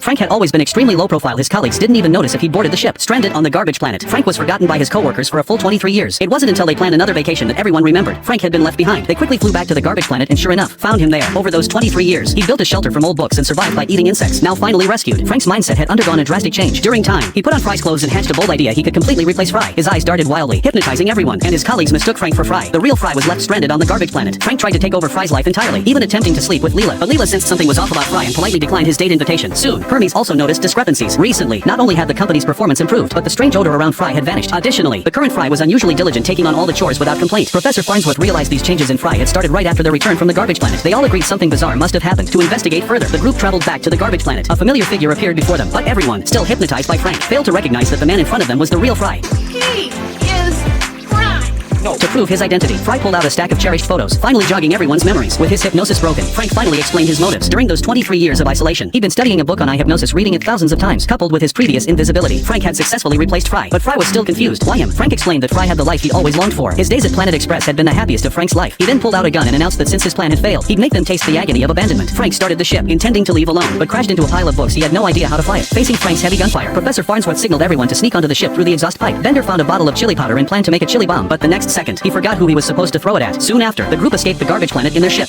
Frank had always been extremely low profile. His colleagues didn't even notice if he'd boarded the ship. Stranded on the garbage planet, Frank was forgotten by his coworkers for a full 23 years. It wasn't until they planned another vacation that everyone remembered Frank had been left behind. They quickly flew back to the garbage planet and sure enough, found him there. Over those 23 years, he built a shelter from old books and survived by eating insects. Now finally rescued, Frank's mindset had undergone a drastic change. During time, he put on Fry's clothes and hatched a bold idea he could completely replace Fry. His eyes darted wildly, hypnotizing everyone, and his colleagues mistook Frank for Fry. The real Fry was left stranded on the garbage planet. Frank tried to take over Fry's life entirely, even attempting to sleep with Leela. But Leela sensed something was off about Fry and politely declined his date invitation. Soon, Hermes also noticed discrepancies. Recently, not only had the company's performance improved, but the strange odor around Fry had vanished. Additionally, the current Fry was unusually diligent, taking on all the chores without complaint. Professor Farnsworth realized these changes in Fry had started right after their return from the garbage planet. They all agreed something bizarre must have happened. To investigate further, the group traveled back to the garbage planet. A familiar figure appeared before them, but everyone, still hypnotized by Frank, failed to recognize that the man in front of them was the real Fry. He is Fry. To prove his identity, Fry pulled out a stack of cherished photos, finally jogging everyone's memories. With his hypnosis broken, Frank finally explained his motives. During those 23 years of isolation, he'd been studying a book on eye hypnosis, reading it thousands of times. Coupled with his previous invisibility, Frank had successfully replaced Fry. But Fry was still confused. Why him? Frank explained that Fry had the life he'd always longed for. His days at Planet Express had been the happiest of Frank's life. He then pulled out a gun and announced that since his plan had failed, he'd make them taste the agony of abandonment. Frank started the ship, intending to leave alone, but crashed into a pile of books. He had no idea how to fly it. Facing Frank's heavy gunfire, Professor Farnsworth signaled everyone to sneak onto the ship through the exhaust pipe. Bender found a bottle of chili powder and planned to make a chili bomb, but the next second, he forgot who he was supposed to throw it at. Soon after, the group escaped the garbage planet in their ship.